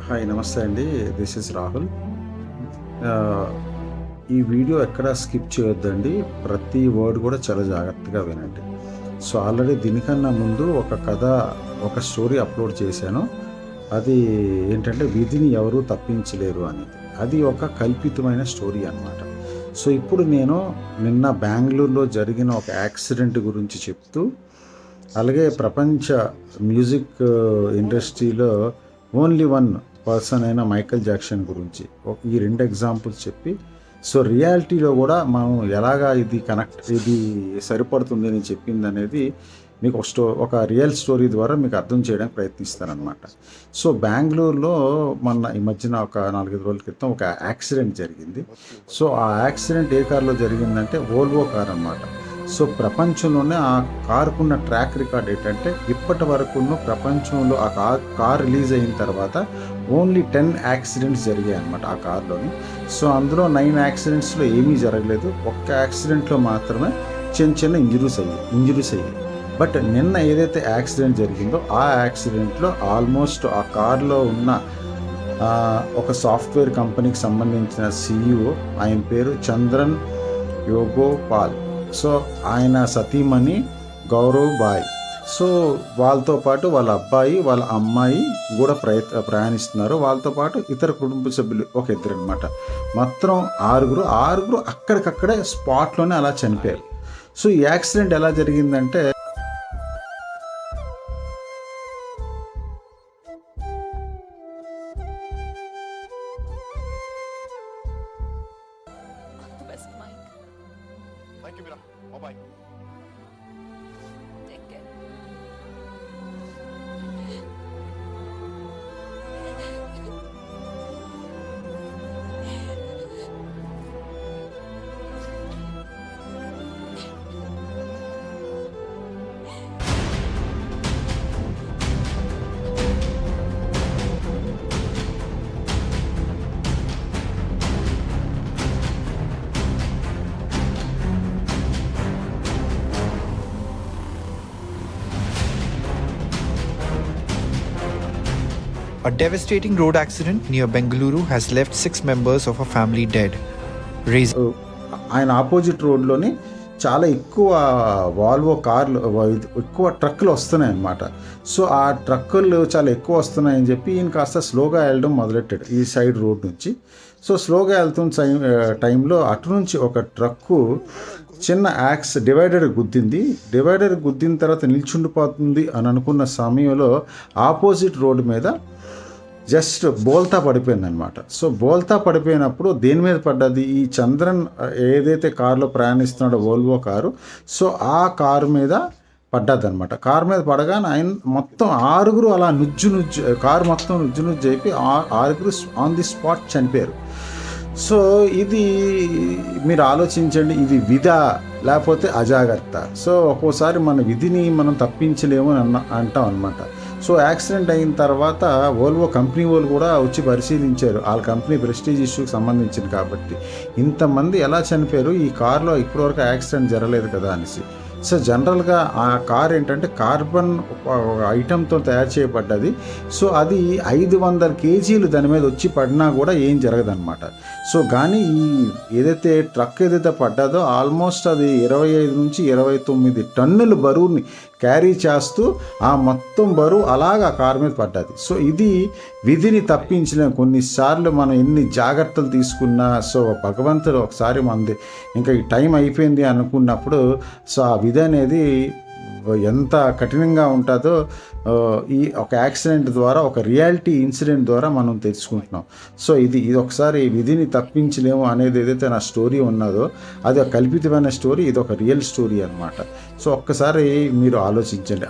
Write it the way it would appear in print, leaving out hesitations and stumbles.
Hi నమస్తే అండి. This is Rahul. ఆహ్, ఈ వీడియో ఎక్కడ స్కిప్ చేయొద్దండి. ప్రతి వర్డ్ కూడా చాలా జాగ్రత్తగా వినండి. సో, ఆల్రెడీ దీనికన్నా ముందు ఒక కథ, ఒక స్టోరీ అప్లోడ్ చేశాను. అది ఏంటంటే 'విధిని ఎవరు తప్పించలేరు' అనేది. అది ఒక కల్పితమైన స్టోరీ అనమాట. సో, ఇప్పుడు నేను నిన్న బెంగుళూరులో జరిగిన ఒక యాక్సిడెంట్ గురించి చెప్తూ, అలాగే ప్రపంచ మ్యూజిక్ ఇండస్ట్రీలో ఓన్లీ వన్ పర్సన్ అయిన మైకేల్ జాక్సన్ గురించి ఈ 2 ఎగ్జాంపుల్స్ చెప్పి, సో రియాలిటీలో కూడా మనం ఎలాగా ఇది సరిపడుతుంది అని చెప్పింది అనేది మీకు ఒక రియల్ స్టోరీ ద్వారా మీకు అర్థం చేయడానికి ప్రయత్నిస్తానమాట. సో బెంగళూరులో ఈ మధ్యన ఒక 4-5 రోజుల క్రితం ఒక యాక్సిడెంట్ జరిగింది. సో ఆ యాక్సిడెంట్ ఏ కార్లో జరిగిందంటే వోల్వో కార్ అనమాట. సో ప్రపంచంలోనే ఆ కారుకున్న ట్రాక్ రికార్డ్ ఏంటంటే ఇప్పటి వరకు ప్రపంచంలో ఆ కార్ రిలీజ్ అయిన తర్వాత ఓన్లీ 10 యాక్సిడెంట్స్ జరిగాయి అనమాట ఆ కార్లోని. సో అందులో 9 యాక్సిడెంట్స్లో ఏమీ జరగలేదు. ఒక్క యాక్సిడెంట్లో మాత్రమే చిన్న ఇంజురీస్ అయ్యాయి. బట్ నిన్న ఏదైతే యాక్సిడెంట్ జరిగిందో ఆ యాక్సిడెంట్లో ఆల్మోస్ట్ ఆ కార్లో ఉన్న ఒక సాఫ్ట్వేర్ కంపెనీకి సంబంధించిన CEO, ఆయన పేరు చంద్రన్ యోగోపాల్. సో ఆయన సతీమణి గౌరవ్ బాయ్. సో వాళ్ళతో పాటు వాళ్ళ అబ్బాయి, వాళ్ళ అమ్మాయి కూడా ప్రయాణిస్తున్నారు. వాళ్ళతో పాటు ఇతర కుటుంబ సభ్యులు ఒక 2 అనమాట. మొత్తం 6 అక్కడికక్కడే స్పాట్లోనే అలా చనిపోయారు. సో ఈ యాక్సిడెంట్ ఎలా జరిగిందంటే, Thank you, Mira. Bye-bye. Take care. A devastating road accident near Bengaluru has left 6 members of a family dead. ఆయన ఆపోజిట్ రోడ్లోని చాలా ఎక్కువ వాల్వో కార్లు, ఎక్కువ ట్రక్కులు వస్తున్నాయి అన్నమాట. సో ఆ ట్రక్కులు చాలా ఎక్కువ వస్తున్నాయని చెప్పి ఈయన కాస్త స్లోగా వెళ్ళడం మొదలెట్టాడు ఈ సైడ్ రోడ్ నుంచి. సో స్లోగా వెళ్తున్న టైంలో అటు నుంచి ఒక ట్రక్కు చిన్న డివైడర్ గుద్దిన తర్వాత నిల్చుండిపోతుంది అని అనుకున్న సమయంలో ఆపోజిట్ రోడ్డు మీద జస్ట్ బోల్తా పడిపోయింది అనమాట. సో బోల్తా పడిపోయినప్పుడు దేని మీద పడ్డది? ఈ చంద్రన్ ఏదైతే కారులో ప్రయాణిస్తున్నాడో వోల్వో కారు, సో ఆ కారు మీద పడ్డది అనమాట. కారు మీద పడగానే ఆయన మొత్తం 6 అలా కారు మొత్తం నుజ్జు అయిపోయి 6 ఆన్ ది స్పాట్ చనిపోయారు. సో ఇది మీరు ఆలోచించండి, ఇది విధా లేకపోతే అజాగ్రత్త? సో ఒక్కోసారి మన విధిని మనం తప్పించలేము అని అంటాం అనమాట. సో యాక్సిడెంట్ అయిన తర్వాత వోల్వో కంపెనీ వాళ్ళు కూడా వచ్చి పరిశీలించారు. వాళ్ళ కంపెనీ ప్రెస్టీజ్ ఇష్యూకి సంబంధించింది కాబట్టి ఇంతమంది ఎలా చనిపోయారు, ఈ కార్లో ఇప్పటివరకు యాక్సిడెంట్ జరగలేదు కదా అనేసి. సో జనరల్గా ఆ కార్ ఏంటంటే కార్బన్ ఐటెంతో తయారు చేయబడ్డది. సో అది 500 kgs దాని మీద వచ్చి పడినా కూడా ఏం జరగదన్నమాట. సో కానీ ఏదైతే ట్రక్ ఏదైతే పడ్డదో ఆల్మోస్ట్ అది 25 నుంచి 29 టన్నుల బరువుని క్యారీ చేస్తూ ఆ మొత్తం బరువు అలాగా కారు మీద పడ్డది. సో ఇది విధిని తప్పించలేం. కొన్నిసార్లు మనం ఎన్ని జాగ్రత్తలు తీసుకున్నా, సో భగవంతుడు ఒకసారి మనది ఇంకా ఈ టైం అయిపోయింది అనుకున్నప్పుడు, సో ఆ విధి అనేది ఎంత కఠినంగా ఉంటుందో ఈ ఒక యాక్సిడెంట్ ద్వారా, ఒక రియాలిటీ ఇన్సిడెంట్ ద్వారా మనం తెలుసుకుంటున్నాం. సో ఇది ఒకసారి విధిని తప్పించలేము అనేది ఏదైతే నా స్టోరీ ఉన్నదో అది ఒక కల్పితమైన స్టోరీ, ఇది ఒక రియల్ స్టోరీ అనమాట. సో ఒక్కసారి మీరు ఆలోచించండి.